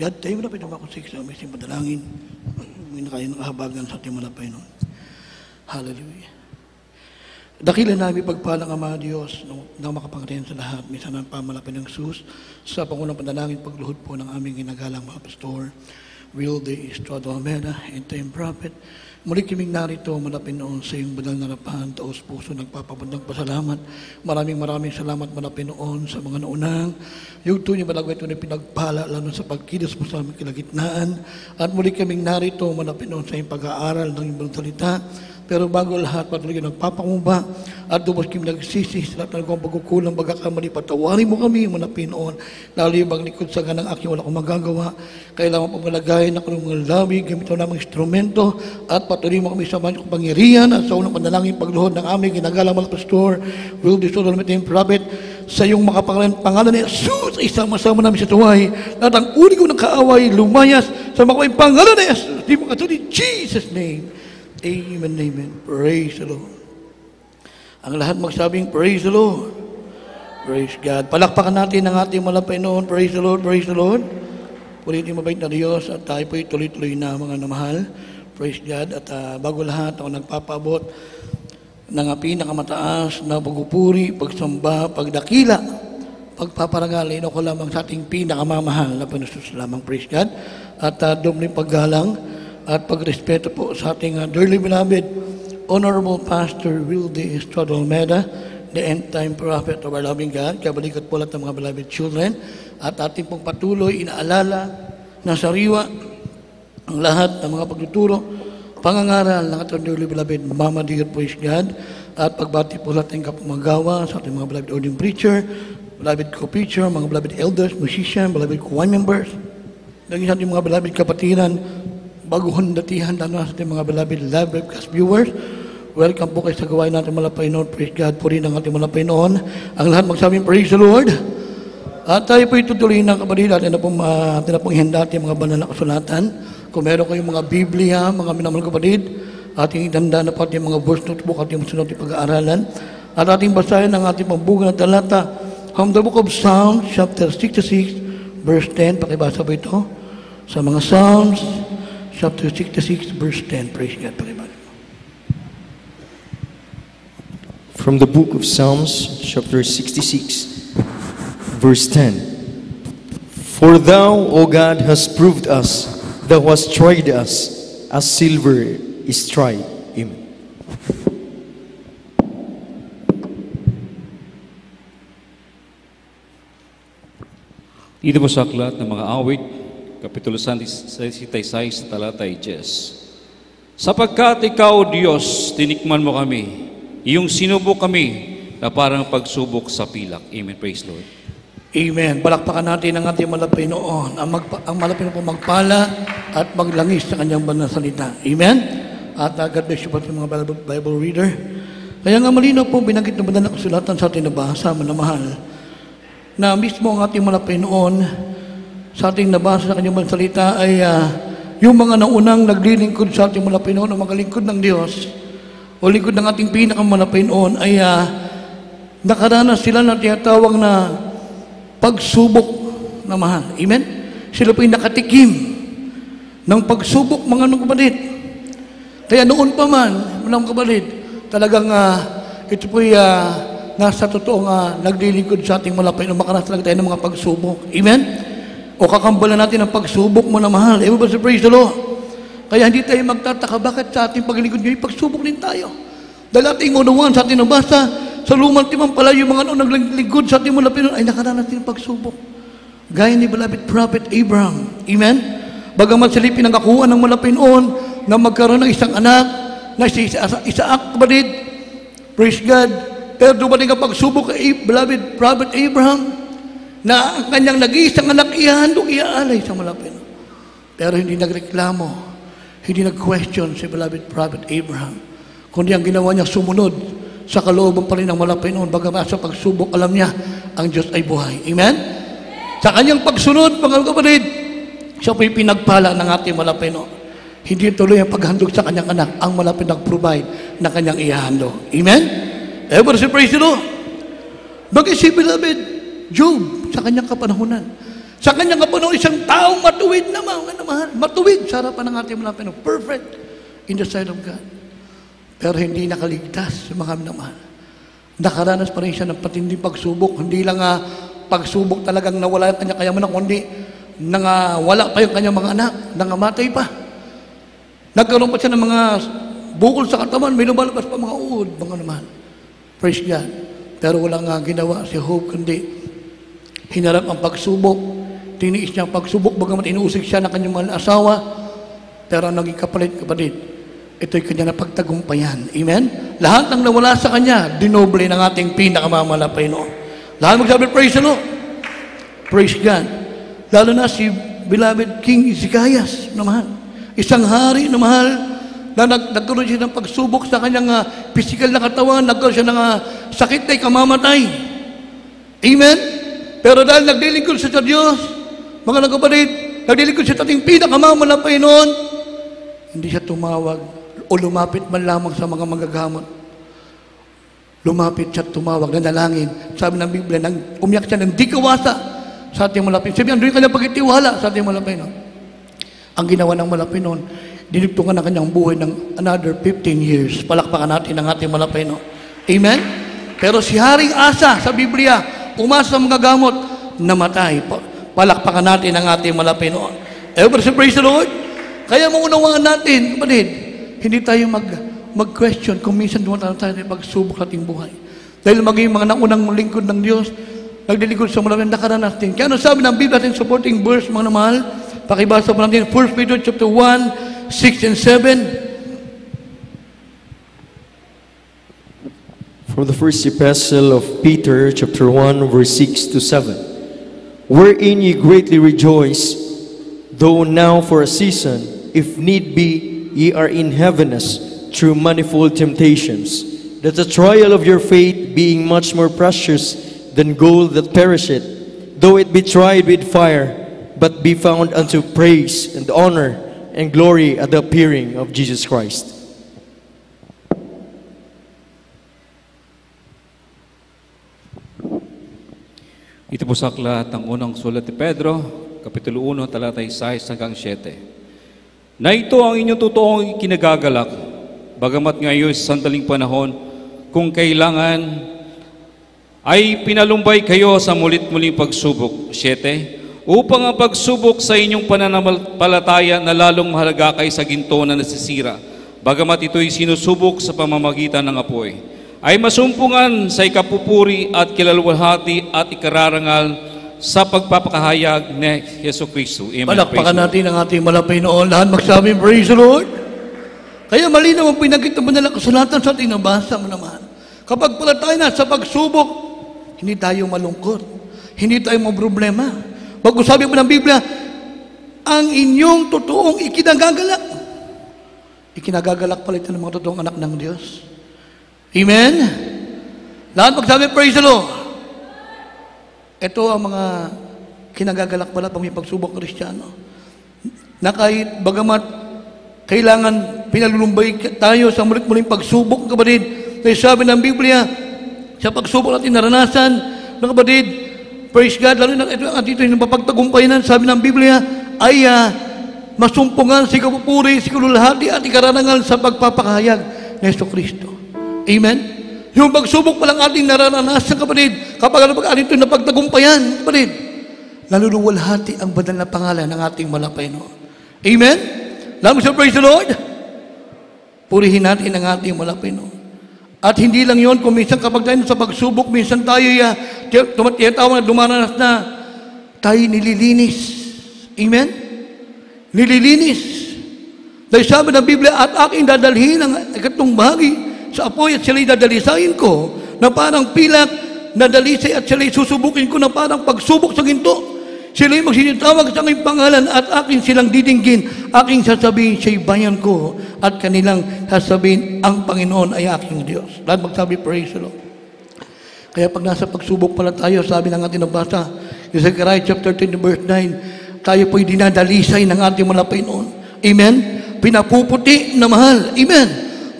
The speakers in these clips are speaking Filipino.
God, tayo mo na pinagmakusik sa aming padalangin. May nakain ng kahabagan sa ating malapay noon. Hallelujah. Dakilan namin pagpalang Ama Diyos na makapangyarihan sa lahat. Minsan ang pamalapay ng sus sa pangunang panalangin pagluhod po ng aming ginagalang mga pastor, Will de Estrada Almeida, and time prophet. Muli kaming narito, malapit noon sa iyong banal na harapan, taos puso, nagpapabundang pasalamat. Maraming salamat malapit noon sa mga naunang. Yung tunay malagay ito na pinagpala, lalo sa pagkilos mo sa aming kilagitnaan. At muli kaming narito, malapit noon sa iyong pag-aaral ng iyong salita. Pero bago lahat, patuloy ka nagpapanguba at dumos kami nagsisi sa lahat ng pagkukulang, pagkakamali, patawarin mo kami, mga Pinoon, lalo yung bang likod sa ganang aking wala akong magagawa. Kailangan pang malagay na kung mga labi, gamit ang namang instrumento, at patuloy mo kami sa mga pangyarihan at sa unang panalangin pagluhod ng aming ginagalang mga pastor, Will de Estrada Almeida, prophet, sa iyong pangalan ni Jesus, isama-sama namin sa tuway, at ang uli ko ng kaaway, lumayas sa mga pangalan ni Jesus, di mo katulad, Jesus' name. Amen, amen. Praise the Lord. Ang lahat magsabing, praise the Lord. Praise God. Palakpakan natin ang ating malapay noon. Praise the Lord, praise the Lord. Puritin mabait na Diyos at tayo po'y tuloy-tuloy na mga namahal. Praise God. At bago lahat, ako nagpapaabot ng pinakamataas na pagpupuri, pagsamba, pagdakila, pagpaparangalin ako lamang sa ating pinakamamahal na Panginoon lamang. Praise God. At dumling paggalang at pagrespeto po sa ating dearly beloved Honorable Pastor Will de Estrada Almeida, the end-time prophet of our loving God. Kabalikat po lahat ng mga beloved children. At ating pong patuloy inaalala na sariwa ang lahat ng mga pagtuturo, pangangaral ng ating dearly beloved Mama Dear Praise God. At pagbati po lahat ng kapumagawa sa ating mga beloved ording preacher, beloved co-preacher, mga beloved elders, musician, beloved choir members, naging sa ating mga beloved kapatiran, baguhon datihan na sa ating mga beloved live webcast viewers. Welcome po kayo sa gawain natin malapay noon. Praise God po rin ang ating malapay noon. Ang lahat magsabing praise the Lord. At tayo po itutuloy ng kapatid natin na pong ihanda ating mga banal na kasulatan. Kung meron kayong mga Biblia, mga minamahal kapatid, ating itanda na po ating mga verse notebook, ating masunod pag-aaralan. At ating basahin ang ating pambugan na talata from the book of Psalms, chapter 66, verse 10. Pakibasa po ito sa mga Psalms, chapter 66, verse 10. Praise God. From the book of Psalms, chapter 66, verse 10. For thou, O God, hast proved us, thou hast tried us, as silver is tried. Amen. Dito po sa aklat ng mga awit, Kapitulo 66, talatay 10. Sapagkat ikaw, Diyos, tinikman mo kami, iyong sinubok kami na parang pagsubok sa pilak. Amen. Praise Lord. Amen. Palakpakan natin ang ating malapay noon. Ang malapay na po magpala at maglangis sa kanyang banal na salita. Amen. At God bless you po mga Bible reader. Kaya nga malinaw po binanggit ng banal na kasulatan sa ating nabasa, manamahal, na mismo ang ating malapay noon sa ating nabasa sa kanyang salita ay yung mga naunang naglilingkod sa ating malapay noon, o mga lingkod ng Diyos, o lingkod ng ating pinakamalapay noon, ay nakaranas sila na tinatawag na pagsubok na mahal. Amen? Sila po'y nakatikim ng pagsubok, mga kapatid. Kaya noon pa man, mga kapatid, talagang ito po'y nasa totoong naglilingkod sa ating malapay noon, makaranas talaga tayo ng mga pagsubok. Amen? O kakambalan natin ang pagsubok mo na mahal. Everybody praise the Lord. Kaya hindi tayo magtataka bakit sa ating paglingkod ngayon, pagsubok din tayo. Dahil ating unawan sa ating nabasa, sa lumang timang pala yung mga naglingkod sa ating malapit ay nakaranas din ang pagsubok. Gaya ni beloved prophet Abraham. Amen? Bagamat silipin ang kakuha ng malapit noon na magkaroon ng isang anak, na si Isaac, kapatid. Praise God. Pero dumating ang pagsubok kay beloved prophet Abraham, na ang kanyang nag-iisang anak ihandog, iaalay sa malapit. Pero hindi nagreklamo, hindi nag-question si beloved prophet Abraham, kundi ang ginawa niya sumunod sa kalooban pa rin ng malapit noon. Bagamat sa pagsubok, alam niya ang Diyos ay buhay. Amen? Sa kanyang pagsunod, mga kapatid, siya po'y pinagpala ng ating malapit noon. Hindi tuloy ang paghandog sa kanyang anak, ang malapit nag-provide na kanyang ihandog. Amen? Everybody praise the Lord. Bakit si beloved Job, sa kanyang kapanahunan, Sa kanyang kapunuan, isang taong matuwid na mga mahal. Matuwid sa harapan ng ating mga Pinoy. Perfect in the sight of God. Pero hindi nakaligtas sa mga minamahal. Nakaranas pa rin siya ng patinding pagsubok. Hindi lang pagsubok talagang nawala yung kanyang kayamanan, kundi wala pa yung kanyang mga anak, nangamatay pa. Nagkaroon pa siya ng mga bukol sa katawan, may lumalabas pa mga uod, mga naman. Praise God. Pero walang ginawa si Job, kundi hinarap ang pagsubok. Tiniis niya ang pagsubok, bagamat inuusig siya ng kanyang mga asawa, pero ang naging kapalit, kapatid, ito'y kanya na pagtagumpayan. Amen? Lahat ng nawala sa kanya, dinoble ng ating pinakamamalapay noon. Lahat magsabi, praise the Lord. Praise God. Lalo na si beloved King Ezekias na mahal. Isang hari na mahal na nagkaroon siya ng pagsubok sa kanyang physical na katawan, nagkaroon siya ng sakit na ikamamatay. Amen? Pero dahil nagdilingkod siya sa Diyos, mga nagkapatid, nagdilingkod siya sa ating pinakamamalapay noon, hindi siya tumawag o lumapit man lamang sa mga magagamot. Lumapit siya at tumawag, nanalangin. Sabi ng Biblia, umiyak siya ng di kawasa sa ating malapit. Sabi, andun yung kanyang pagkitiwala sa ating malapit noon. Ang ginawa ng malapit noon, dinugtungan ng kanyang buhay ng another 15 years. Palakpakan natin ang ating malapit noon. Amen? Pero si Haring Asa sa Biblia, umasa sa mga gamot, namatay. Palakpakan natin ang ating malapit noon. Everybody praise the Lord. Kaya maunawaan natin, kapatid, hindi tayo mag-question kung minsan dumataan tayo ng pagsubok sa ating buhay. Dahil maging mga naunang lingkod ng Diyos, nagdilingkod sa malapit, nakaranas din. Kaya ano sabi ng Biblia natin supporting verse, mga mahal, pakibasa po natin, 1 Peter chapter 1, 6 and 7. From the first epistle of Peter, chapter 1, verse 6 to 7. Wherein ye greatly rejoice, though now for a season, if need be, ye are in heaviness through manifold temptations, that the trial of your faith, being much more precious than gold that perisheth, though it be tried with fire, but be found unto praise and honor and glory at the appearing of Jesus Christ. Ito po sa aklat ng unang sulat ni Pedro, Kapitulo 1, talatay 6 hanggang 7. Na ito ang inyong totoong kinagagalak, bagamat ngayon sa sandaling panahon, kung kailangan, ay pinalumbay kayo sa mulit-muling pagsubok. 7. Upang ang pagsubok sa inyong pananampalataya na lalong mahalaga kay sa ginto na nasisira, bagamat ito'y sinusubok sa pamamagitan ng apoy, ay masumpungan sa ikapupuri at kilalwalhati at ikararangal sa pagpapakahayag ni Yesu Kristo. Palakpakan natin ang ating malapay noon. Lahat magsabi, praise the Lord. Kaya malinaw ang pinagkit ng banal na kasulatan sa ating nabasa mo naman. Kapag pala tayo na sa pagsubok, hindi tayo malungkot. Hindi tayo problema. Bago sabi mo ng Biblia, ang inyong totoong ikinagagalak. Ikinagagalak pala ito ng mga totoong anak ng Diyos. Amen? Lahat magsabi, praise the Lord. Ito ang mga kinagagalak pala pag may pagsubok Kristiyano. Na kahit bagamat kailangan pinalulumbay tayo sa mulit-muling pagsubok, kapatid, dahil sabi ng Biblia, sa pagsubok natin naranasan, mga kapatid, praise God, lalo na ito yung napapagtagumpayan, sabi ng Biblia, ay masumpungan si kapupuri, si kalulahati at ikararangal sa pagpapakahayag ni Yesu Kristo. Amen? Yung pagsubok palang ating nararanasan, kapatid, kapag ating ito napagtagumpayan, kapatid, naluluwalhati ang banal na pangalan ng ating malapay noon. Amen? Lamang sa praise the Lord. Purihin natin ang ating malapay noon. At hindi lang yon, kung minsan kapag tayo sa pagsubok, minsan tayo tinatawag na dumaranas na tayo nililinis. Amen? Nililinis. Dahil sabi ng Biblia, at aking dadalhin ang ikatong bahagi sa apoy at sila'y dadalisayin ko na parang pilak na dalisay at sila'y susubukin ko na parang pagsubok sa ginto. Sila'y magsinitawag sa aking pangalan at aking silang didinggin. Aking sasabihin, siya'y bayan ko at kanilang sasabihin, ang Panginoon ay aking Diyos. Lahat magsabi, praise the Lord. Kaya pag nasa pagsubok pala tayo, sabi ng ating nabasa, Zechariah chapter 10 verse 9, tayo po'y dinadalisay ng ating malapay noon. Amen? Pinapuputi na mahal. Amen?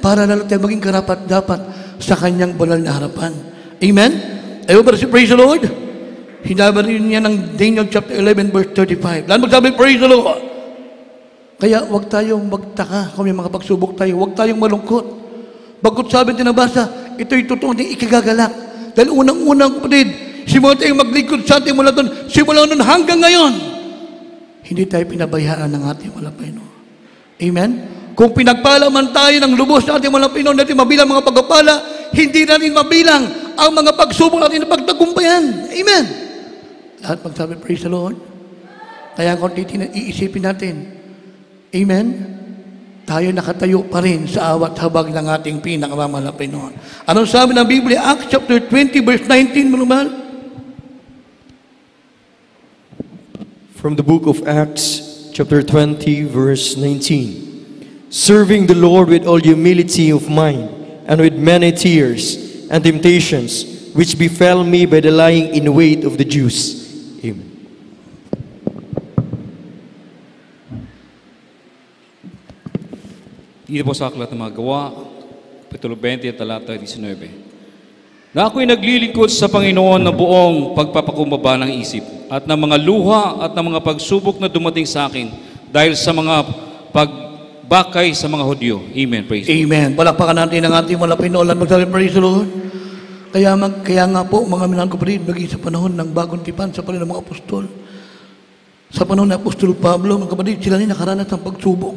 Para lalo tayo maging karapat-dapat sa kanyang banal na harapan. Amen? Everybody say, praise the Lord. Hinabi rin niya ng Daniel chapter 11 verse 35. Lahat magsabi, praise the Lord. Kaya huwag tayong magtaka kung may mga pagsubok tayo. Huwag tayong malungkot. Bagkot sabi tinabasa, ito'y totoo na ikagagalak. Dahil unang-unang kapatid, simula tayong maglingkod sa ating mula doon, simula noon hanggang ngayon, hindi tayo pinabayaan ng ating malapay no. Amen? Kung pinagpala man tayo ng lubos sa ating malapay no, natin mabilang mga pagpapala, hindi natin mabilang ang mga pagsubok natin na pagtagumpayan. Amen? Lahat magsabi, praise the Lord. Kaya kung iisipin natin, amen? Tayo nakatayo pa rin sa awat habag ng ating pinakamamalapay noon. Anong sabi ng Biblia? Acts chapter 20 verse 19, manumal? From the book of Acts, chapter 20, verse 19. Serving the Lord with all humility of mind, and with many tears and temptations, which befell me by the lying in wait of the Jews. Amen. Dito po sa aklat ng mga gawa, Kapitulo 20 at talata 19. Na ako'y naglilingkod sa Panginoon ng buong pagpapakumbaba ng isip at ng mga luha at ng mga pagsubok na dumating sa akin dahil sa mga pagbakay sa mga Hudyo. Amen. Praise the Lord. Amen. Palakpakan natin ang ating malapay noon at magsabi, praise the Lord. Kaya nga po, mga minahal ko kapatid, maging sa panahon ng bagong tipan, sa panahon ng mga apostol, sa panahon ng Apostol Pablo, mga kapatid, sila rin nakaranas ng pagsubok.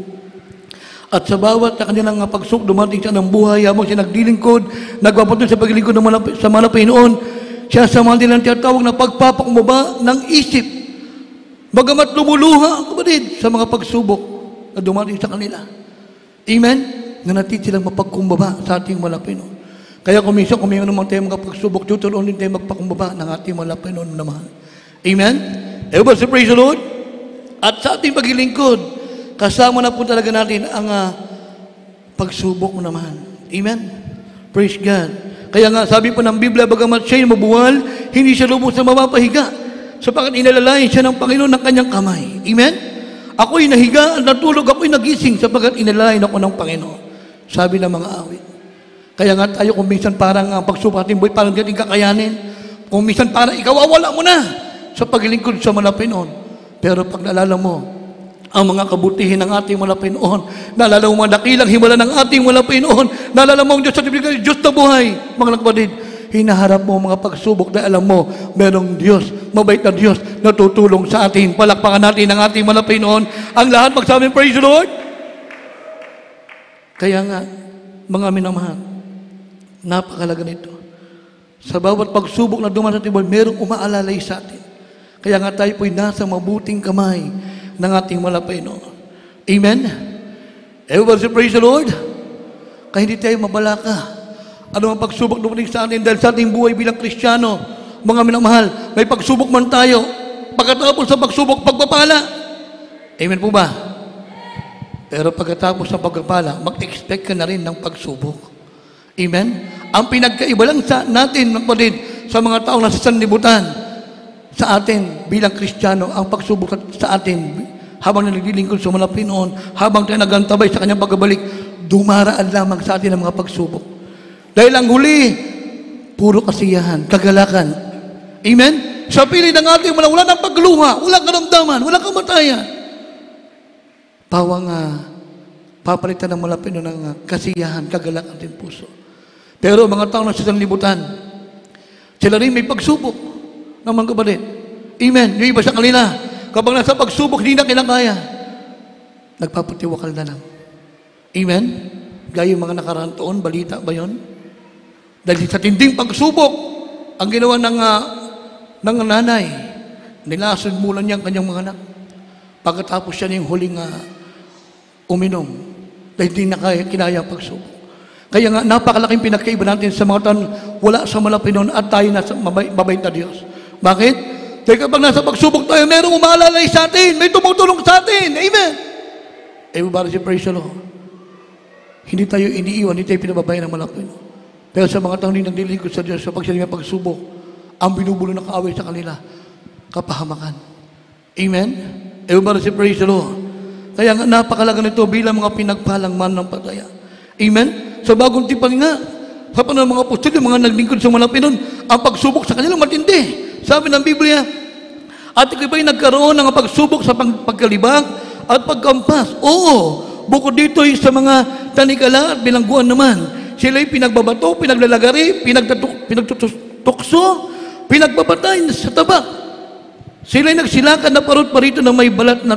At sa bawat sa kanilang pagsubok, dumating siya ng buhay, habang siya nagdilingkod, nagpapatuloy sa paglilingkod sa malapay noon, siya sa mga nilang tinatawag na pagpapakumbaba ng isip. Bagamat lumuluha, kapatid, sa mga pagsubok na dumating sa kanila. Amen? Nanatid silang mapagkumbaba sa ating malapay noon. Kaya kung minsan, kung may naman tayo mga pagsubok, tutuloy din tayo magpakumbaba ng ating malapay noon naman. Amen? Everybody say praise the Lord. At sa ating paglilingkod, kasama na po talaga natin ang pagsubok mo naman. Amen? Praise God. Kaya nga, sabi po ng Biblia, bagamat siya'y mabuwal, hindi siya lubos na mapapahiga. Sapagkat inalalayan siya ng Panginoon ng kanyang kamay. Amen? Ako'y nahiga at natulog, ako'y nagising sapagkat inalalayan ako ng Panginoon. Sabi ng mga awit. Kaya nga tayo kung minsan parang pagsubok ating buhay, parang gating kakayanin. Kung minsan parang ikaw, wala mo na sa paglilingkod sa malapay noon. Pero pag naalala mo, ang mga kabutihin ng ating malapay noon, naalala mo mga dakilang himala ng ating malapay noon, naalala mo ang Diyos sa Biblia, Diyos na buhay, mga kapatid, hinaharap mo mga pagsubok dahil alam mo, merong Diyos, mabait na Diyos, na tutulong sa atin. Palakpakan natin ang ating malapay noon. Ang lahat magsabi, praise the Lord. Kaya nga, mga minamahal, napakalaga nito. Sa bawat pagsubok na dumaan sa ating buhay, merong umaalalay sa atin. Kaya nga tayo po'y nasa mabuting kamay ng ating malapay noon. Amen? Everybody say, praise the Lord. Kaya hindi tayo mabalaka. Ano ang pagsubok dumating sa atin dahil sa ating buhay bilang Kristiyano, mga minamahal, may pagsubok man tayo. Pagkatapos sa pagsubok, pagpapala. Amen po ba? Pero pagkatapos sa pagpapala, mag-expect ka na rin ng pagsubok. Amen? Ang pinagkaiba lang sa natin, kapatid, sa mga taong nasa sanlibutan, sa atin bilang Kristiyano, ang pagsubok sa atin habang naglilingkod sa malapit noon, habang tayo nagantabay sa kanyang pagbabalik, dumaraan lamang sa atin ang mga pagsubok. Dahil ang huli, puro kasiyahan, kagalakan. Amen? Sa piling ng ating wala ng pagluha, walang karamdaman, walang kamatayan. Pawang papalitan ng malapit noon ng kasiyahan, kagalakan ating puso. Pero mga tao na sa sanlibutan, sila rin may pagsubok naman kapatid. Amen. Yung iba sa kanila, kapag nasa pagsubok, hindi na kinakaya. Nagpapatiwakal na lang. Amen. Gaya yung mga nakaraan taon, balita ba yun? Dahil sa tinding pagsubok, ang ginawa ng nanay, nilasod mula niya ang kanyang mga anak. Pagkatapos siya yung huling uminom, dahil hindi na kinaya ang pagsubok. Kaya nga, napakalaking pinagkaiba natin sa mga taon, wala sa malapit noon at tayo nasa mabait na Diyos. Bakit? Dahil kapag nasa pagsubok tayo, merong umaalalay sa atin, may tumutulong sa atin. Amen. Everybody say, praise the Lord. Hindi tayo iniiwan, hindi tayo pinababayan ng malapit noon. Pero sa mga taong hindi naglilingkod sa Diyos, sa pagsasabi ng pagsubok, ang binubulo na kaaway sa kanila, kapahamakan. Amen? Everybody say, praise the Lord. Kaya nga, napakalaga nito bilang mga pinagpalang mananampalataya. Amen? Sa bagong tipan nga, sa panahon ng mga apostol, mga naglingkod sa malapit noon, ang pagsubok sa kanila matindi. Sabi ng Biblia, at ikaw ba'y nagkaroon ng pagsubok sa pagkalibang at pagkampas? Oo, bukod dito sa mga tanikala at bilangguan naman. Sila'y pinagbabato, pinaglalagari, pinagtutukso, pinagbabatay sa tabak. Sila'y nagsilakan na parot-parito na may balat na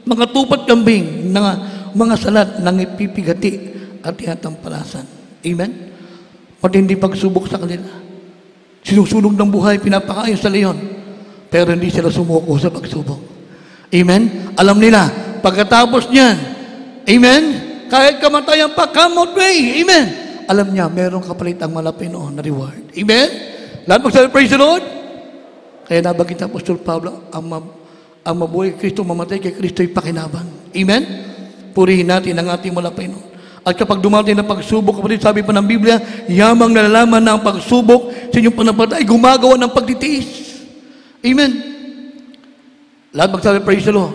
mga tupat kambing, na mga salat nang ipipigati at tinatampalasan. Amen? Matindi pagsubok sa kanila. Sinusunog ng buhay, pinapakain sa leon. Pero hindi sila sumuko sa pagsubok. Amen? Alam nila, pagkatapos niyan, amen? Kahit kamatayan pa, come out way. Amen? Alam niya, meron kapalit ang malapit noon na reward. Amen? Lahat magsabi, praise the Lord. Kaya nabagit ang Apostol Pablo, ang mabuhay kay Kristo, mamatay kay Kristo ay pakinabang. Amen? Purihin natin ang ating malapit noon. At kapag dumating ng pagsubok, kapatid, sabi pa ng Biblia, yamang nalalaman na ang pagsubok sa inyong panapatay, gumagawa ng pagtitiis. Amen. Lahat magsabi, praise the Lord.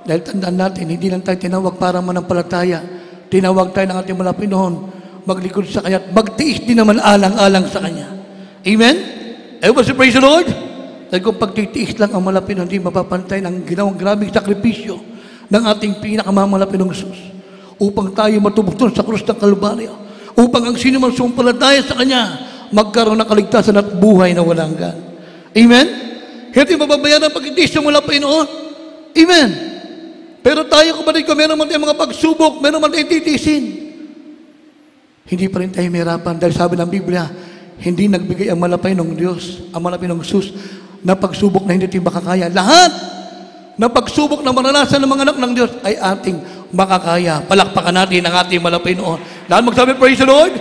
Dahil tandaan natin, hindi lang tayo tinawag para manampalataya. Tinawag tayo ng ating malapit noon, maglikod sa Kanya at magtiis din naman alang-alang sa Kanya. Amen? Everybody say, praise the Lord. Dahil kung pagtitiis lang ang malapit noon, hindi mapapantay ng ginawang grabing sakripisyo ng ating pinakamamalapit ng Jesus upang tayo matubukton sa krus ng Kalbaryo, upang ang sino man sumampalataya sa Kanya magkaroon ng kaligtasan at buhay na walang hanggan. Amen? Hindi mababayaran ang pagtitiis ng malapit noon. Amen? Pero tayo, kapatid ko, meron man tayong mga pagsubok, meron man tayong titiisin. Hindi pa rin tayo mahirapan dahil sabi ng Biblia, hindi nagbigay ang malapay ng Diyos, ang malapay ng Jesus, na pagsubok na hindi tayo makakaya. Lahat na pagsubok na maranasan ng mga anak ng Diyos ay ating makakaya. Palakpakan natin ang ating malapay noon. Lahat magsabi, praise the Lord.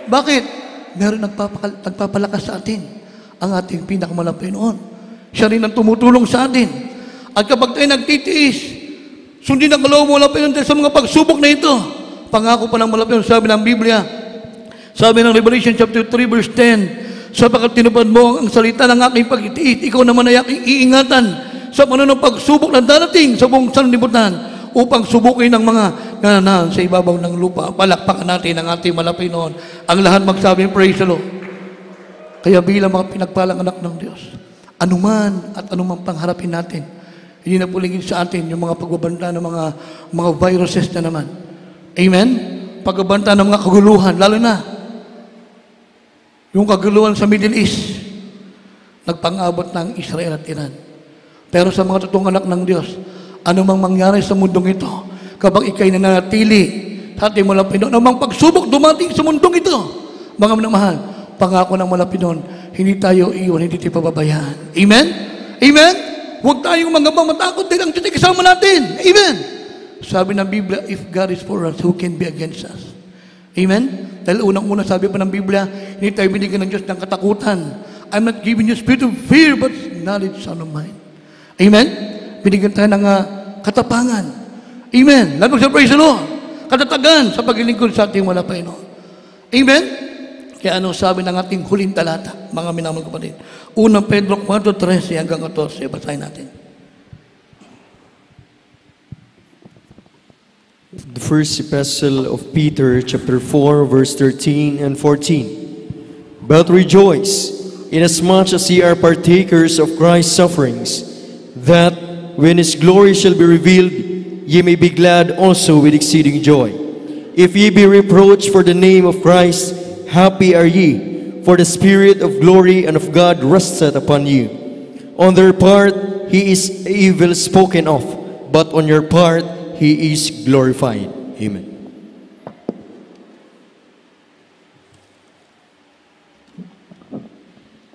Bakit? Meron nagpapalakas sa atin ang ating pinakamalapay noon. Siya rin ang tumutulong sa atin. At kapag tayo nagtitiis, sundin ang kaloob mo malapay noon sa mga pagsubok na ito. Pangako pa ng malapay noon, sabi ng Biblia, sabi ng Revelation chapter 3 verse 10, sapagkat tinupad mo ang salita ng aking pagtitiis, ikaw naman ay aking iingatan sa panunong pagsubok na darating sa buong sanlibutan upang subukin ang mga nananahan sa ibabaw ng lupa. Palakpakan natin ang ating malapay noon. Ang lahat magsabi, praise the Lord. Kaya bilang mga pinagpalang anak ng Diyos, anuman at anuman pangharapin natin, hindi na pulingin sa atin yung mga pagbabanta ng mga viruses na naman. Amen? Pagbabanta ng mga kaguluhan, lalo na yung kaguluhan sa Middle East, nagpang-abot ng Israel at Iran. Pero sa mga totoong anak ng Diyos, anumang mangyari sa mundong ito, kapag ikay nananatili sa ating malapit noon, anumang pagsubok dumating sa mundong ito, mga minamahal, pangako ng malapit noon, hindi tayo iyon, hindi tayo pababayaan. Amen? Amen? Huwag tayong mga matakot dahil ang Diyos ay kasama natin. Amen? Sabi ng Biblia, if God is for us, who can be against us? Amen? Dahil unang-una sabi pa ng Biblia, hindi tayo binigyan ng Diyos ng katakutan. I'm not giving you spirit of fear, but knowledge, sound of mind. Amen? Binigyan tayo ng katapangan. Amen? Lahat sa praise the Lord. Katatagan sa paglilingkod sa ating malapay noon. Amen? Kaya ano sabi ng ating huling talata, mga minamahal kapatid? Unang Pedro 4:13 hanggang 14, basahin natin. The first epistle of Peter, chapter 4, verse 13 and 14. But rejoice, inasmuch as ye are partakers of Christ's sufferings, that when his glory shall be revealed, ye may be glad also with exceeding joy. If ye be reproached for the name of Christ, happy are ye, for the Spirit of glory and of God resteth upon you. On their part, he is evil spoken of, but on your part, he is glorified. Amen.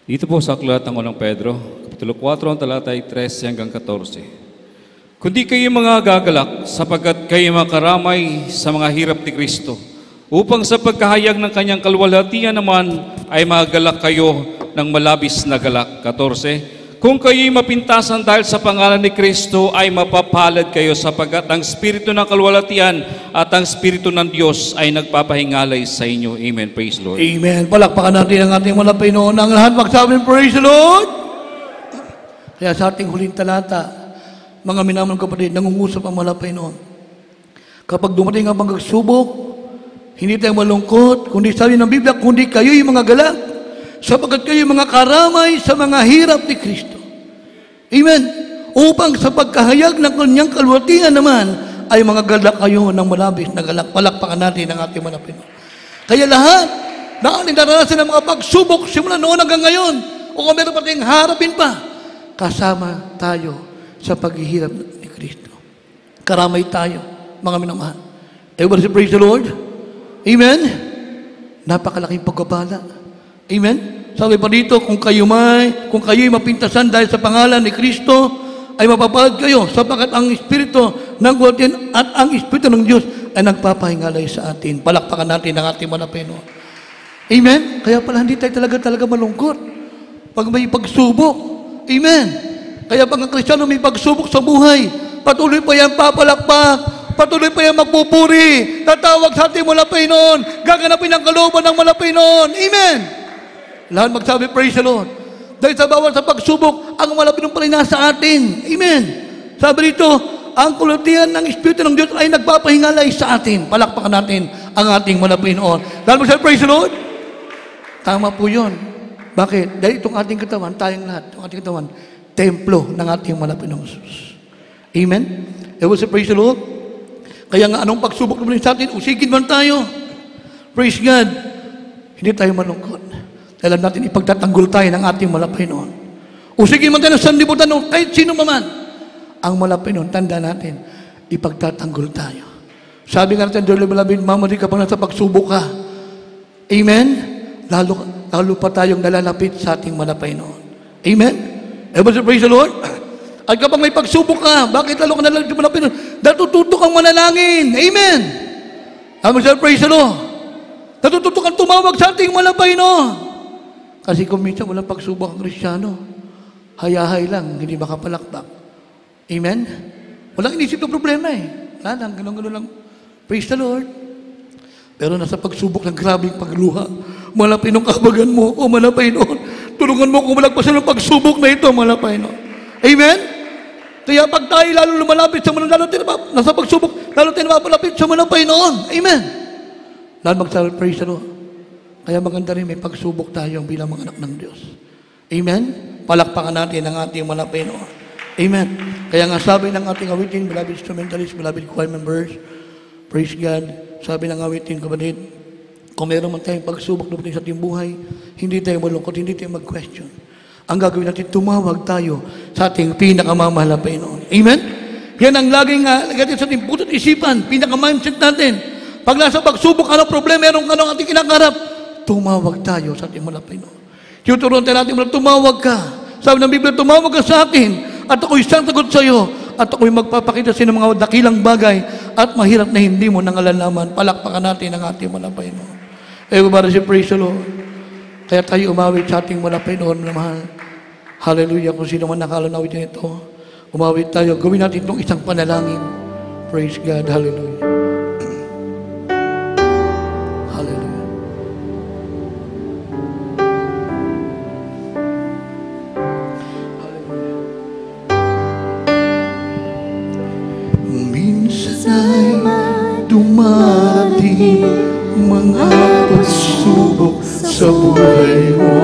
Dito po sa aklat ng unang Pedro, Kapitulo 4, ang talata ay 13 hanggang 14. Kundi kayo mga gagalak, sapagkat kayo makaramay sa mga hirap ni Kristo, upang sa pagkahayag ng kanyang kalwalhatian naman ay magalak kayo ng malabis na galak. 14. Kung kayo'y mapintasan dahil sa pangalan ni Kristo, ay mapapalad kayo sapagkat ang Espiritu ng kalwalhatian at ang Espiritu ng Diyos ay nagpapahingalay sa inyo. Amen. Praise the Lord. Amen. Palakpakan natin ang ating malapay noon. Ang lahat magsabi, praise the Lord. Kaya sa ating huling talata, mga minamahal kapatid, nangungusap ang malapay noon. Kapag dumating ang pagsubok, hindi tayo malungkot, kundi sabi ng Biblia, kundi kayo'y mga galak, sapagkat kayo mga karamay sa mga hirap ni Kristo. Amen. Upang sa pagkahayag ng kanyang kalwatian naman, ay mga galak kayo ng malabis na galak. Palakpakan natin ang ating mga Pinoy. Kaya lahat na ating naranasan ng mga pagsubok simula noon hanggang ngayon, o kung meron pa tayong harapin pa, kasama tayo sa paghihirap ni Kristo. Karamay tayo, mga minamahal. Everybody praise the Lord. Amen. Napakalaking pagkabala. Amen. Sabi pa dito, kung kayo'y mapintasan dahil sa pangalan ni Kristo, ay mapapalad kayo sapagkat ang Espiritu ng Guardian at ang Espiritu ng Diyos ay nagpapahingalay sa atin. Palakpakan natin ang ating mga Pinoy. Amen? Kaya pala hindi tayo talaga malungkot pag may pagsubok. Amen? Kaya pag ang Kristiyano may pagsubok sa buhay, patuloy pa yan papalakpak, patuloy pa yan magpupuri, tatawag sa ating mga Pinoy, gaganapin ang kalooban ng mga Pinoy. Amen? Lahat magsabi, praise the Lord. Dahil sa bawat sa pagsubok, ang malapit ng palay nasa atin. Amen. Sabi dito, ang kulutihan ng Espiritu ng Diyos ay nagpapahingalay sa atin. Palakpakan natin ang ating malapit noon. Dahil mo praise the Lord. Tama po yun. Bakit? Dahil itong ating katawan, tayong lahat, itong ating katawan, templo ng ating malapit ng Jesus. Amen. Ewan sa praise the Lord. Kaya nga anong pagsubok naman sa atin, usigin man tayo. Praise God. Hindi tayo malungkot. Alam natin, ipagtatanggol tayo ng ating malapay noon. O sige man tayo ng sanlibutan noon, kahit sino man. Ang malapay noon, tanda natin, ipagtatanggol tayo. Sabi nga natin, Dear Beloved, mamari ka pa nasa pagsubok ka. Amen? Lalo pa tayong nalalapit sa ating malapay noon. Amen? Everybody praise the Lord. At kapag may pagsubok ka, bakit lalo ka nalalapit sa malapay noon? Natututo kang manalangin. Amen? Praise the Lord. Natututo kang tumawag sa ating malapay noon. Kasi kung minsan walang pagsubok ang Kristiyano, hayahay lang, hindi makapalakpak. Amen? Walang inisip ng problema eh. Wala lang, gano'n lang. Praise the Lord. Pero nasa pagsubok ng grabing pagluha, malapay nung kabagan mo, o malapay noon. Tulungan mo kung malagpasan ng pagsubok na ito, malapay noon. Amen? Kaya pag tayo lalo lumalapit sa mga nasa pagsubok, lalo tayo mapalapit sa malapay noon. Amen? Lalo magsabi, praise the Lord. Kaya maganda rin may pagsubok tayo bilang mga anak ng Diyos. Amen? Palakpakan natin ang ating malapay noon. Amen? Kaya nga sabi ng ating awitin, beloved instrumentalists, beloved choir members, praise God, sabi ng awitin, kapatid, kung meron man tayong pagsubok na sa ating buhay, hindi tayo malungkot, hindi tayo mag-question. Ang gagawin natin, tumawag tayo sa ating pinakamamahal na Panginoon. Amen? Yan ang laging natin sa ating puso't isipan, pinaka-mindset natin. Pag nasa pagsubok, anong problema, meron ka ng ating kinakarap, tumawag tayo sa ating malapay noon. Tuturuan tayo natin, tumawag ka. Sabi ng Biblia, tumawag ka sa akin at ako'y sasagot sa iyo at ako'y magpapakita sa ng mga dakilang bagay at mahirap na hindi mo nangalalaman. Palakpakan natin ang ating malapay noon. Everybody say, praise the Lord. Kaya tayo umawit sa ating malapay noon na mahal. Hallelujah. Kung sino man nakalanawit nito, umawit tayo. Gawin natin itong isang panalangin. Praise God. Hallelujah. Dumating mga pagsubok sa buhay mo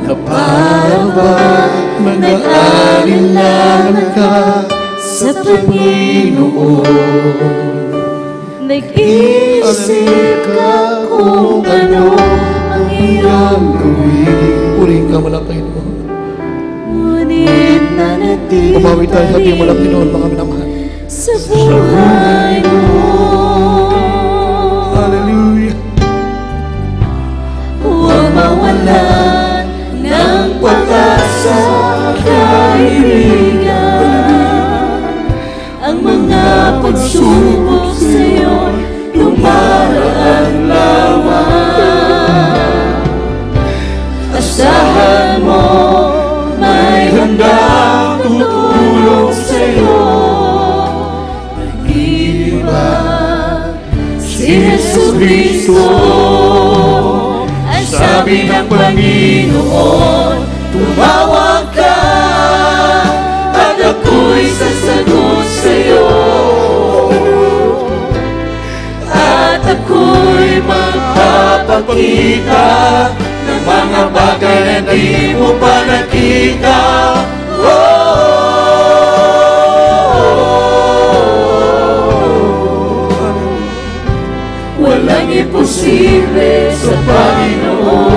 na para bang nag-aalinlangan ka sa Panginoon. Nag-iisip ka kung ano ang iyong gawin. Purihin ka malapay noon. Ngunit nanatili Umawit tayo sa ating malapay noon, mga minamahal. sa buhay mo. Hallelujah. Huwag mawalan ng pag-asa, kaibigan. Ang mga pagsubok sa'yo, dumaraan lamang. Asahan mo, may handang tutulong sa'yo. Si Jesucristo, ang sabi ng Panginoon, tumawag ka at ako'y sasagot sa'yo. At ako'y magpapakita ng mga bagay na di mo pa nakita. Walang imposible sa Panginoon.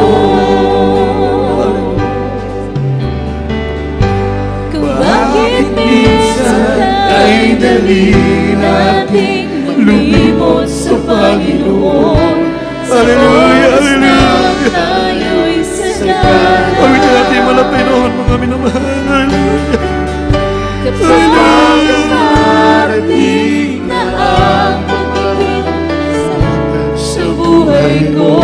Kung bakit minsan ay dali nating lumimot sa Panginoon. Hallelujah, hallelujah. Tayo'y sagana. Pawitin natin malapay noon, mga minamahal. Hallelujah. Kapag dumarating na ang pag-ibig sa buhay ko,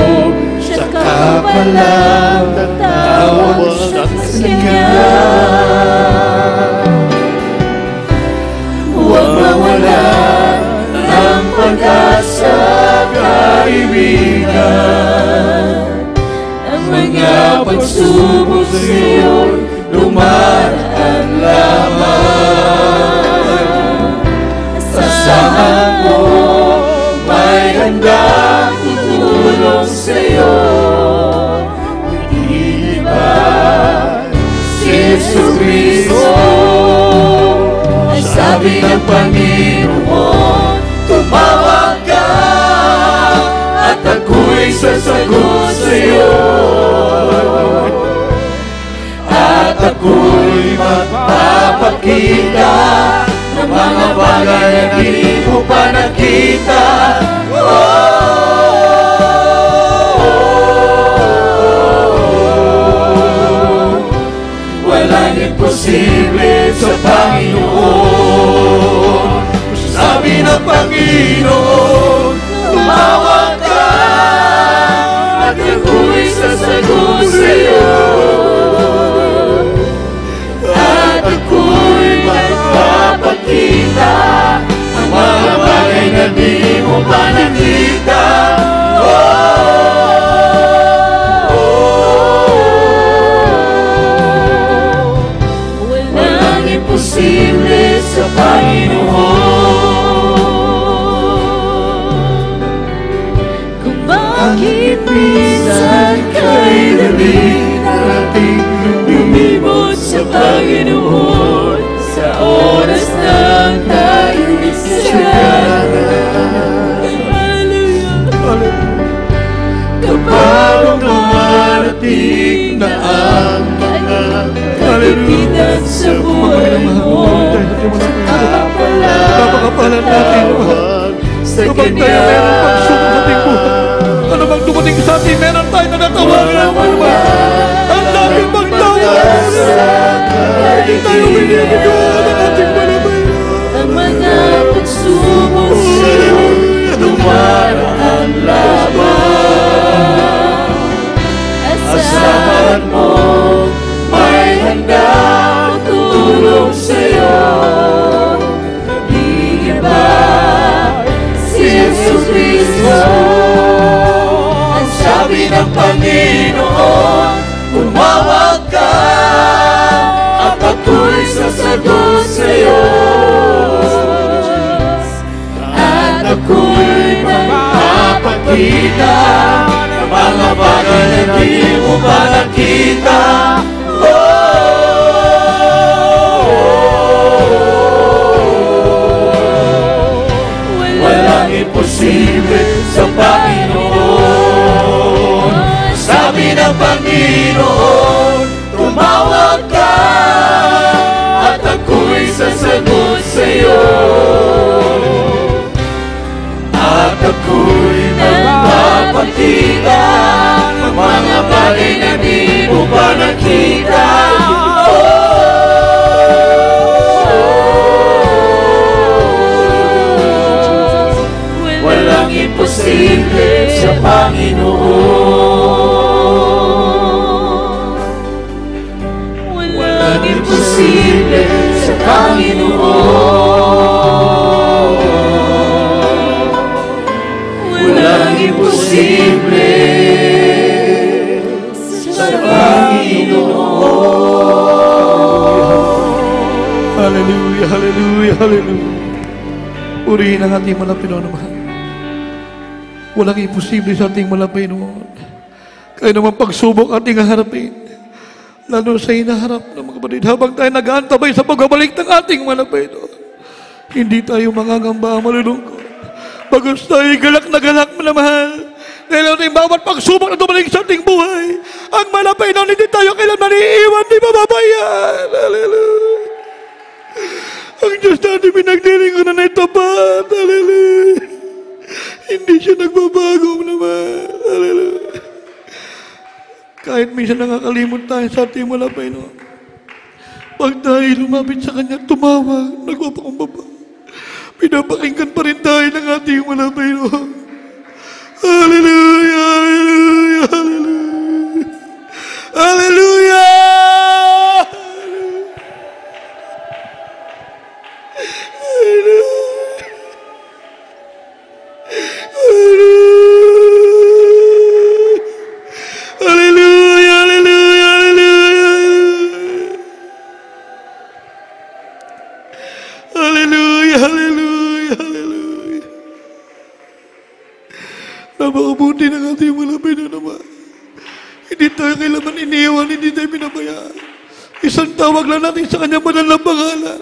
siya ka palang tatawag sa Kanya. Huwag mawala ang pag-asa, kaibigan. Ang mga pagsubok sa'yo'y dumaraan lamang. Asahan mo, may handang tutulong sa'yo. Hindi ba si Jesucristo? Ang sabi ng Panginoon, tumawag ka at ako'y sasagot sa'yo. At ako'y magpapakita ng mga bagay na di mo pa nakita. Walang imposible sa Panginoon. Sabi ng Panginoon, tumawag ka at ako'y sasagot sa'yo. At ako'y magpapakita ng mga bagay na di mo pa nakita. Walang imposible sa Panginoon. Kung bakit minsan kay dali nating lumimot sa Panginoon sa oras ng tayo'y sagana. Kapag dumarating na ang mga kagipitan sa buhay mo, Kapakapalan natin, sa kapag tayo meron pagsubok sa ating buhay, ano bang dumating sa ating meron tayo na natawagan ng mga ang daming magtawag. Hindi tayo binibigyan ng ating malabay. ang mga pagsubok sa'yo dumaraan lamang. Asahan mo, may handang tutulong sa'yo. Hindi iba si Jesucristo. Ang sabi ng Panginoon, tumawag ka at ako'y sasagot sa'yo. At ako'y magpapakita ng mga bagay na di mo pa nakita. Walang imposible sa Panginoon. Sabi ng Panginoon, tumawag ka at ako'y sasagot sa'yo. At ako'y magpapakita ng mga bagay na di mo pa nakita. Walang imposible sa Panginoon. Walang imposible sa Panginoon. Walang imposible sa Panginoon. Hallelujah, hallelujah, hallelujah. Purihin ang ating mga Pinoon. Walang imposible sa ating mga Pinoon. Kaya naman pagsubok ating harapin. lalo sa hinaharap ng mga kapatid, habang tayo nag-aantabay sa pagbabalik ng ating mga Panginoon, hindi tayo mangangamba, malulungkot. Bagus tayo galak na galak, minamahal. Dahil ang bawat pagsubok na dumaling sa ating buhay, ang malapay na hindi tayo kailanman iiwan, di mababayan. Hallelujah. Ang Diyos natin pinagdiring ko na naitapat. Hallelujah. Hindi siya nagbabago naman. Hallelujah. Kahit minsan nakakalimot tayo sa ating malapay, no? Pag tayo lumapit sa Kanya, tumawag, nagpapakumbaba. Pinapakinggan pa rin tayo ng ating malapay, no? Hallelujah! Hallelujah! Hallelujah! Hallelujah! Hallelujah! Hallelujah! Hallelujah! Napakabuti ng ating malapit na naman. Hindi tayo kailanman iniwan, hindi tayo pinabayaan. Isang tawag lang natin sa Kanya banal na pangalan.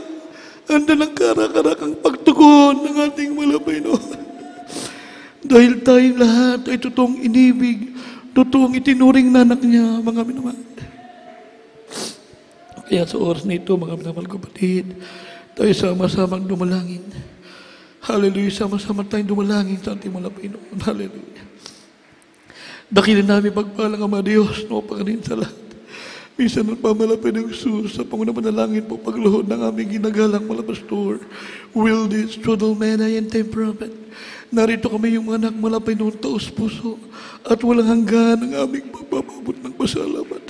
Anda ng karak-karakang pagtugon ng ating malapit na. Dahil tayong lahat ay totoong inibig, totoong itinuring na anak niya, mga minamahal. Kaya sa oras na ito, mga minamahal kapatid, tayo sama-samang dumalangin. Hallelujah, sama-sama tayong dumalangin sa ating mga Panginoon. Hallelujah. Dakilin namin pagpalang Ama Diyos, no, pagkanin sa lahat. Minsan ang pamalapin ng Jesus sa pangunang panalangin po pagluhod ng aming ginagalang mga pastor, will this strudel manay and time prophet. Narito kami yung mga anak malapay noon taos puso at walang hanggan ang aming pagpapabot ng pasalamat.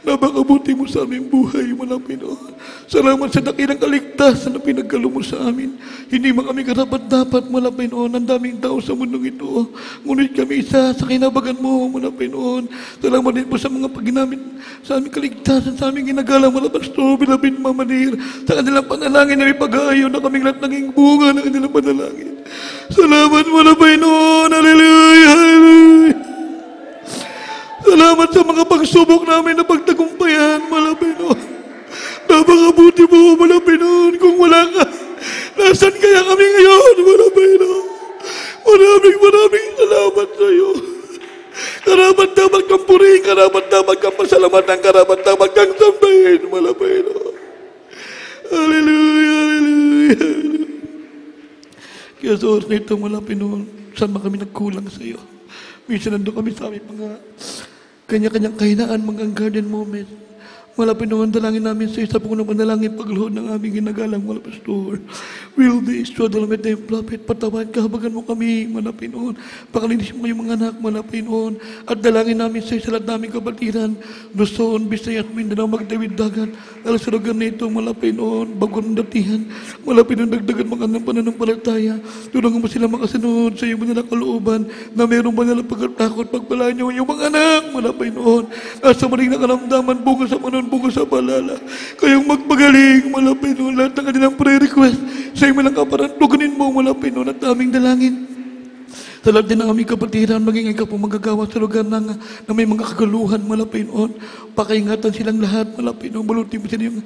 Napakabuti mo sa aming buhay, malapay noon. Salamat sa dakilang kaligtasan na pinagkalo mo sa amin. Hindi man kami karapat-dapat, malapay noon. Ang daming tao sa mundong ito. Ngunit kami isa sa kinabagan mo, malapay noon. Salamat din po sa mga pagginamit sa aming kaligtasan, sa aming ginagalang mga pastor, bilabid mamanir, sa kanilang panalangin na may pag-aayon na kaming lahat naging bunga ng kanilang panalangin. Salamat mo na Panginoon. Hallelujah. Hallelujah. Salamat sa mga pagsubok namin na pagtagumpayan, Panginoon. Napakabuti mo, Panginoon. Kung wala ka, nasan kaya kami ngayon, Panginoon? Maraming salamat sa iyo. Karapat-dapat kang purihin, karapat-dapat kang pasalamatan, karapat-dapat kang sambahin, Panginoon. Hallelujah. Hallelujah. Kaya sa oras na ito, Panginoon, saan ba kami nagkulang sa iyo? Minsan nandun kami sa aming mga kanya-kanyang kahinaan, mga garden moment. Panginoon, dalangin namin sa isa pong panalangin pagluhod ng aming ginagalang mga pastor. Will this struggle with the prophet, patawad ka, habagan mo kami, Panginoon. Pakalinis mo kayong mga anak, Panginoon. At dalangin namin sa isa lahat naming kapatiran, Luzon, Visayas, Mindanao, Magdawid, Dagat, alas sa lugar na ito, Panginoon, bago ng datihan, Panginoon, dagdagan mga ng pananampalataya. Tulungan mo sila makasunod sa iyong mga kalooban na mayroong banal na pagkatakot, pagpalaan niyo yung mga anak, Panginoon. Nasa maling na karamdaman, bunga sa manon, bunga sa palala. Kayong magpagaling, Panginoon, lahat ng kanilang prayer request sa iyong mga kaparan, tugunin mo, Panginoon, at aming dalangin. Sa lahat din ng aming kapatiran, maging ikaw po magagawa sa lugar na may mga kagaluhan, Panginoon. Pakaingatan silang lahat, Panginoon. Balutin mo sila yung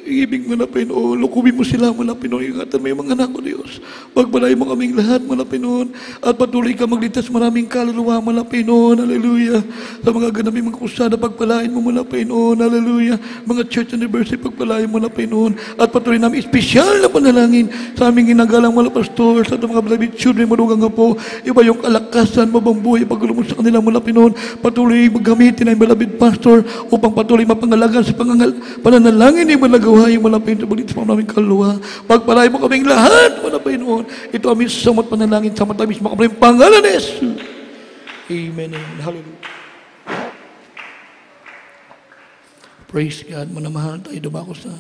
ibig, Panginoon. Lukubin mo sila, Panginoon. Ingatan mo yung mga anak ko, Diyos. Pagbalay mo kaming lahat, Panginoon. At patuloy ka magligtas maraming kaluluwa, Panginoon. Hallelujah. Sa mga ganaming mga kusada, pagpalain mo, Panginoon. Hallelujah. Mga church anniversary, pagpalain mo, Panginoon. At patuloy namin espesyal na panalangin sa aming ginagalang mga pastor, sa mga beloved children, malugang nga po. Iba yung kalakasan, mabambuhay, pagulong sa kanila mula Pinoon. Patuloy maggamitin ang beloved pastor upang patuloy mapangalagan sa pananalangin ni malagawa yung malapit na balit sa mga naming kaluluwa. Pagpalay mo kaming lahat, mula Pinoon. Ito aming samat panalangin sa matamis makapaling pangalan ni Jesus. Amen. Hallelujah. Praise God. Manamahal tayo dumako sa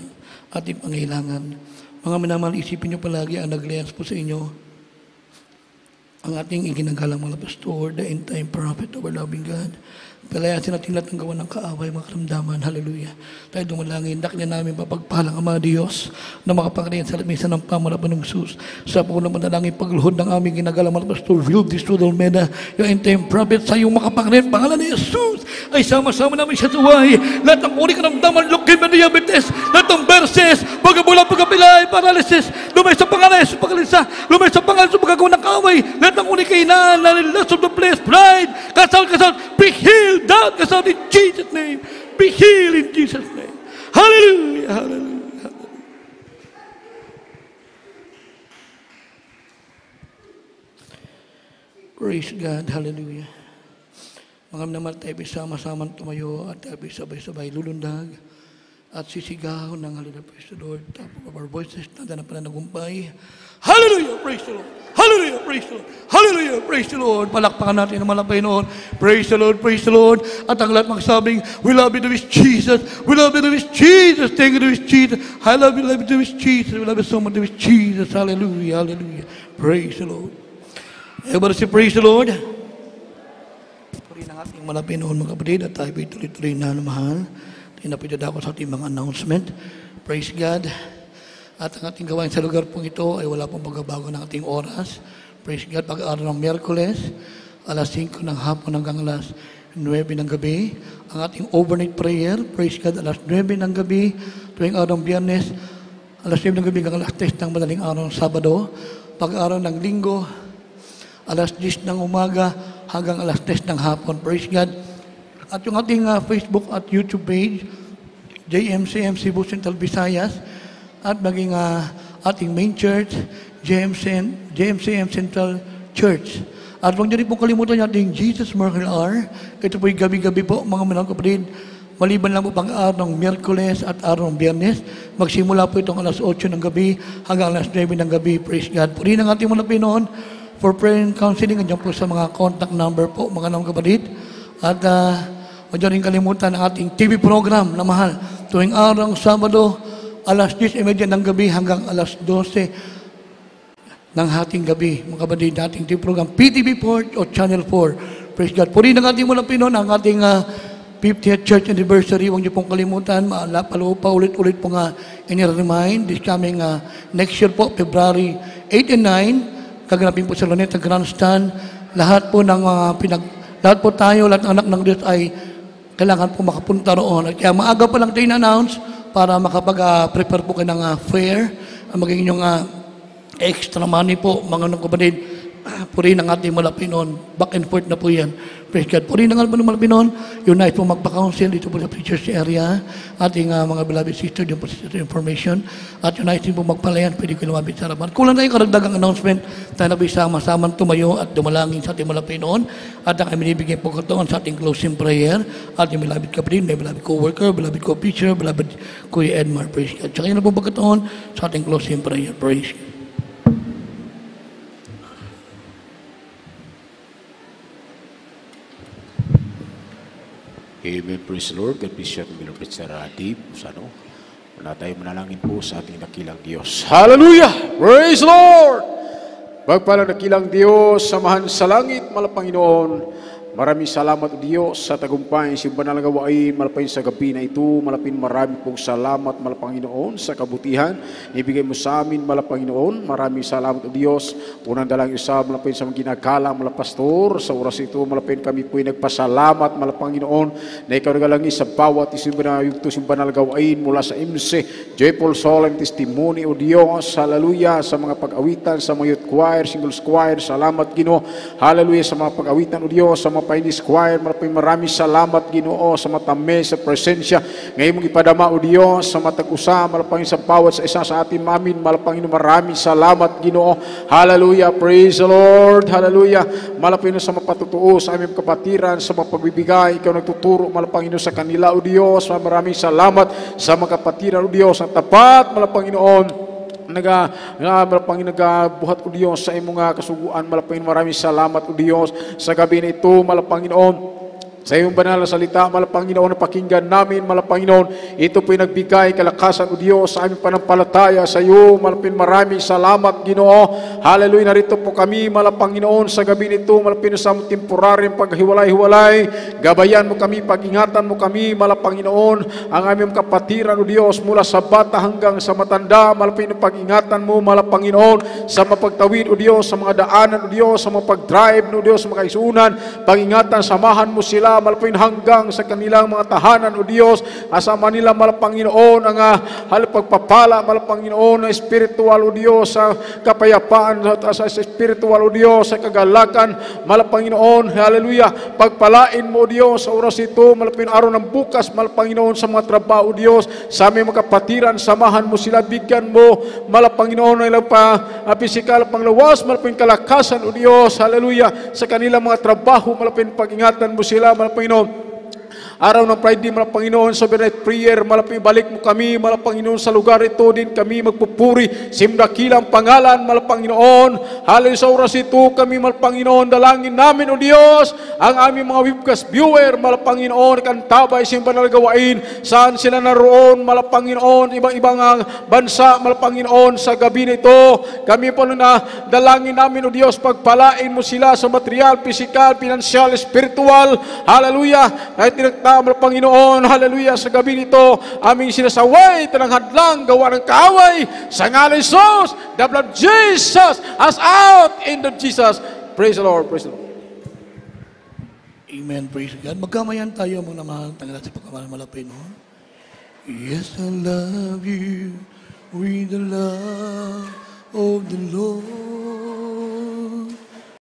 ating pangailangan. Mga minamahal, isipin niyo palagi ang nagliyans po sa inyo. ang ating iginagalang mga pastor, the end time prophet of our loving God. Palayasin natin lahat ng gawa ng kaaway, mga karamdaman. Hallelujah. Tayo dumalangin, dakil namin papagpalang Ama Diyos na makapangalayan sa lamisa ng pamalapan ng Jesus. Sa po naman manalangin pagluhod ng aming ginagalang mga pastor, will this to Almeida, yung end time prophet sa iyong makapangalayan, pangalan ni Jesus, ay sama-sama namin siya tuway. Lahat ng uling karamdaman, leukemia, diabetes, lahat ng verses, pagkabulang, pagkapilay, paralysis, lumay sa pangalan, sa pagkalisa, lumay sa pangalan, sa pagkagawa ng kaaway, lahat ng uling kainaan, last of the place, pride, kasal, be healed, doubt, kasal, in Jesus' name, be healed in Jesus' name. Hallelujah, hallelujah, hallelujah. Praise God, hallelujah. Mga naman tayo sama-samang tumayo at tayo sabay-sabay lulundag at sisigaw ng hallelujah, praise the Lord. Top of our voices, nanda na pala nagumpay. Hallelujah, praise the Lord. Hallelujah, praise the Lord. Hallelujah, praise the Lord. Palakpakan natin ang malapay noon. Praise the Lord, praise the Lord. At ang lahat magsabing, we love you to with Jesus. We love you to with Jesus. Thank you to with Jesus. I love you to with Jesus. We love you so much to with Jesus. Hallelujah, hallelujah. Praise the Lord. Everybody say, praise the Lord. Puri ng ating malapay noon, mga kapatid, at tayo tuloy-tuloy na mahal. Tinapitad ako sa ating mga announcement. Praise God. At ang ating gawain sa lugar pong ito ay wala pong pagbabago ng ating oras. Praise God. Pag-araw ng Miyerkules, alas 5 ng hapon hanggang alas 9 ng gabi. Ang ating overnight prayer, praise God, alas 9 ng gabi. Tuwing araw ng Biyernes, alas 9 ng gabi hanggang alas 10 ng madaling araw ng Sabado. Pag-araw ng Linggo, alas 10 ng umaga hanggang alas 10 ng hapon. Praise God. At yung ating Facebook at YouTube page, JMCM Cebu Central Visayas, at maging ating main church, JMCM Central Church. At huwag niyo rin po kalimutan yung ating Jesus Miracle Hour. Ito po'y gabi-gabi po, mga mga kapatid. Maliban lang po pang araw ng Miyerkules at araw ng Biyernes. Magsimula po itong alas 8 ng gabi hanggang alas 9 ng gabi. Praise God. Puri ng ating mga Pinoon for prayer and counseling. Andiyan po sa mga contact number po, mga kapatid. At huwag niyo rin kalimutan ang ating TV program na mahal. Tuwing araw ng Sabado, alas 10:30 ng gabi hanggang alas 12 ng hating gabi. Mga kapatid, ating TV program, PTV4 o Channel 4. Praise God. Puri ng ating mga Pinoon, ang ating 50th Church Anniversary. Huwag niyo pong kalimutan. Paulit-ulit po nga in-remind. This coming next year po, February 8 and 9, kaganapin po sa Luneta Grandstand. Lahat po ng lahat po tayo, lahat ng anak ng Diyos ay kailangan po makapunta roon. At kaya maaga pa lang tayo na-announce para makapag-prepare po kayo ng fare. Magiging yung extra money po, mga kapatid. Puri ng ating Malapinon. Back and forth na po yan. Praise God. Puri ng ating Malapinon. Yung nice po magpa-counsel dito po sa preachers area. Ating mga beloved sister, yung po sa information. At yung nice po magpalayan, pwede ko lumabit sa harapan. Kulang tayo karagdagang announcement. Tayo na po sama-samang tumayo at dumalangin sa ating Malapinon. At ang kami nibigyan po katuan sa ating closing prayer. Ating beloved kapatid, may beloved co-worker, beloved co-preacher, beloved Kuya Edmar. Praise God. Tsaka yun na po pagkatuan sa ating closing prayer. Praise God. Amen. Praise the Lord. God bless you. Bilang Preacher Dave. Wala tayo manalangin po sa ating dakilang Diyos. Hallelujah! Praise the Lord! Pagpalang dakilang Diyos, samahan sa langit, Panginoon. Maraming salamat, Diyos, sa tagumpay sa banal na gawain, malapay sa gabi na ito. Malapin marami pong salamat, Panginoon, sa kabutihan. Ibigay mo sa amin, Panginoon. Maraming salamat, Diyos. Unang dalang isa, malapin sa mga ginagalang, Pastor. Sa oras ito, malapin kami po'y nagpasalamat, Panginoon, na ikaw nagalangi sa bawat isinbanayugto sa banal na gawain mula sa MC. Joyful Solemn Testimony, O Diyos. Hallelujah. Sa mga pag-awitan, sa mga youth choir, singles choir. Salamat, Ginoo. Hallelujah. Sa mga pag-awitan, O Diyos. Sa mga Painis Choir, maraming salamat, Ginoo, sa matame, sa presensya. Ngayon mong ipadama, O Diyos, sa matag-usa, malapangin sa bawat sa isa sa atin, mamin, malapangin, maraming salamat, Ginoo. Hallelujah, praise the Lord, hallelujah. Malapangin sa mapatutuo, sa aming kapatiran, sa mapagbibigay, ikaw nagtuturo, malapangin sa kanila, O Diyos. Maraming salamat sa mga kapatiran, O Diyos, ang tapat, malapanginoon. Malapangin nagabuhat, O Diyos, sa imong kasuguan. Malapangin, maraming salamat, O Diyos, sa gabi na ito, Malapanginoon. sa iyong banal na salita, mahal Panginoon, na pakinggan namin, mahal Panginoon, ito po'y nagbigay kalakasan, O Diyos, sa aming panampalataya sa iyo, mahal maraming salamat, Ginoo. Hallelujah, narito po kami, mahal Panginoon, sa gabi nito, mahal sa aming temporaryong paghiwalay-hiwalay, gabayan mo kami, pag-ingatan mo kami, mahal Panginoon, ang aming kapatiran, O Diyos, mula sa bata hanggang sa matanda, mahal pag-ingatan mo, mahal Panginoon, sa mapagtawid, O Diyos, sa mga daanan, O Diyos, sa mga pag-drive, O Diyos, sa mga kaisunan, pag-ingatan, samahan mo sila, malapin hanggang sa kanilang mga tahanan, O Diyos, asama nila, mahal Panginoon, ang pagpapala, mahal Panginoon, na espiritual, O Diyos, sa kapayapaan, sa espiritual, O Diyos, sa kagalakan, mahal Panginoon, hallelujah, pagpalain mo, O Diyos, sa oras ito, malapin araw ng bukas, mahal Panginoon, sa mga trabaho, O Diyos, sa aming mga kapatiran, samahan mo sila, bigyan mo, mahal Panginoon, na ilang pisikal, panglawas, malapin kalakasan, O Diyos, hallelujah, sa kanilang mga trabaho, malapin pag-ingatan mo sila, mahal Panginoon. Araw ng Friday, mahal Panginoon, sa overnight prayer, malapit balik mo kami, mahal Panginoon, sa lugar ito din kami magpupuri, simdakilang pangalan, mahal Panginoon. Hallelujah, sa oras ito kami, mahal Panginoon, dalangin namin, O Diyos, ang aming mga webcast viewer, mahal Panginoon, kantabay sa banal gawain, saan sila naroon, mahal Panginoon, ibang-ibang bansa, mahal Panginoon, sa gabi nito, kami po na dalangin namin, O Diyos, pagpalain mo sila sa material, pisikal, pinansyal, spiritual, hallelujah, kahit mahal Panginoon, hallelujah, sa gabi nito, aming sinasaway, tanang hadlang, gawa ng kaaway, sa ngalan ni Jesus, the blood of Jesus, us out in the Jesus. Praise the Lord, praise the Lord. Amen, praise God. Magkamayan tayo, mga namahal, tanggal sa pagkamahal malapay noon. Yes, I love you with the love of the Lord.